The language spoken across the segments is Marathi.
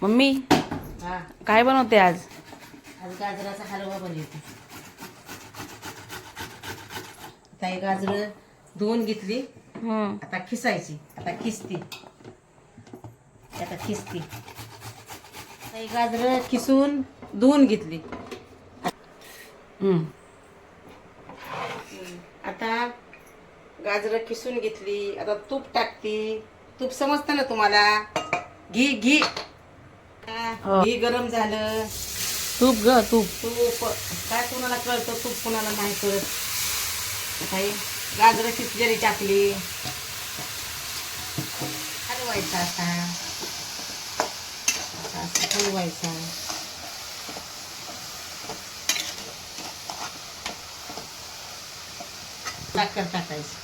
मम्मी हा, काय बनवते आज? आज गाजराचा हलवा बनवते. आता हे गाजर धुवून घेतली, आता खिसायची. आता खिसती. आता हे गाजर खिसून धुवून घेतली. आता गाजर खिसून घेतली. आता तूप टाकती. तूप समजतं ना तुम्हाला? घी हो. घी गरम झालं. तूप ग तूप. तूप काय कोणाला कळतं, तूप कोणाला नाही कळत. आता हे गाजर खिसलेली टाकली. हलवायचा असा हलवायचा. साखर टाकायची.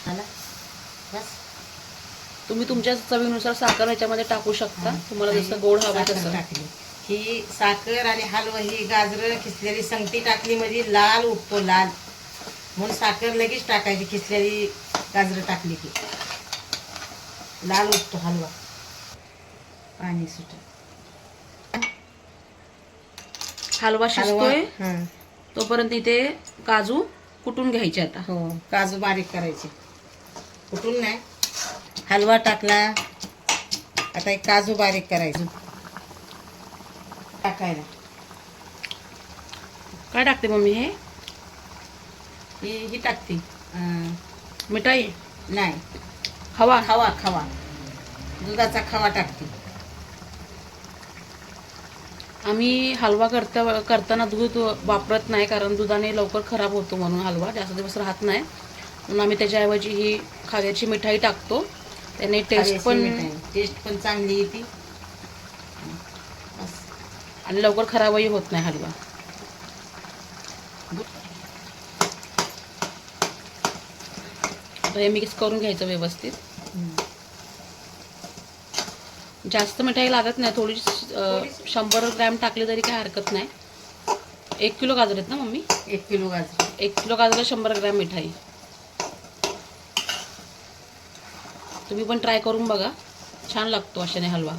झाला बस. तुम्ही तुमच्या चवीनुसार साखर ह्याच्यामध्ये टाकू शकता, तुम्हाला जसं गोड हवं साखर तसं. टाकली. ही साखर आणि हलवा, ही गाजर खिसलेली संगती टाकली म्हणजे लाल उठतो, लाल. म्हणून साखर लगेच टाकायची. खिसलेली गाजर टाकली की लाल उठतो हलवा. पाणी सुट. हलवा शिजतोय हं. तोपर्यंत इथे काजू कुटून घ्यायचे. आता हो, काजू बारीक करायचे. कुठून नाही, हलवा टाकला. आता एक काजू बारीक करायचे टाकायला. काय टाकते मम्मी? हे ही टाकते. मिठाई नाही, हवा. खवा दुधाचा खवा टाकते. आम्ही हलवा करताना दूध वापरत नाही, कारण दुधाने लवकर खराब होतो म्हणून हलवा जास्त दिवस राहत नाही. म्हणून आम्ही त्याच्याऐवजी ही खाव्याची मिठाई टाकतो. त्याने टेस्ट पण चांगली येते आणि लवकर खराबही होत नाही हलवा. आता हे मिक्स करून घ्यायचं व्यवस्थित. जास्त मिठाई लागत नाही, थोडी 100 ग्रॅम टाकली तरी काही हरकत नाही. 1 किलो गाजर आहेत ना मम्मी? 1 किलो गाजर. 1 किलो गाजर 100 ग्रॅम मिठाई. तुम्ही पण ट्राय करून बघा, छान लागतो अशाने हलवा.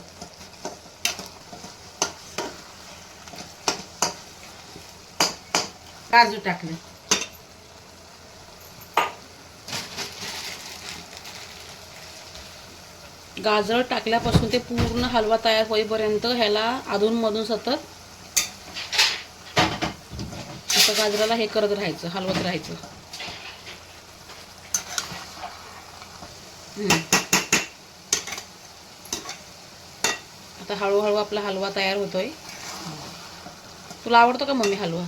काजू टाकले. गाजर टाकल्यापासून ते पूर्ण हलवा तयार होईपर्यंत ह्याला अधूनमधून सतत असं गाजराला हे करत राहायचं, हलवत राहायचं. आता हळूहळू आपला हलवा तयार होतोय. तुला आवडतो का मम्मी हलवा?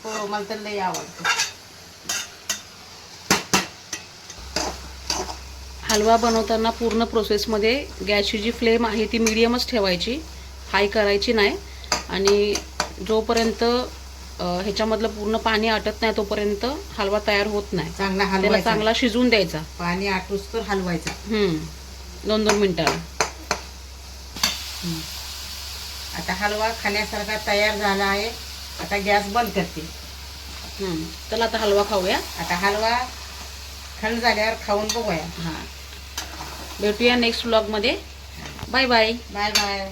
हो, मला तर लई आवडतो. हलवा बनवताना पूर्ण प्रोसेसमध्ये गॅसची जी फ्लेम आहे ती मीडियमच ठेवायची, हाय करायची नाही. आणि जोपर्यंत ह्याच्यामधलं पूर्ण पाणी आटत नाही तोपर्यंत हलवा तयार होत नाही. चांगला त्याला हलवायचा. चांगला शिजवून द्यायचा. पाणी आटूस तर हलवायचा. 2-2 मिनिटाला. आता हलवा खाण्यासारखा तयार झाला आहे. आता गॅस बंद करते. चला आता हलवा खाऊया. आता हलवा थंड झाल्यावर खाऊन बघूया. भेटूया नेक्स्ट व्लॉगमध्ये. Bye bye. Bye bye.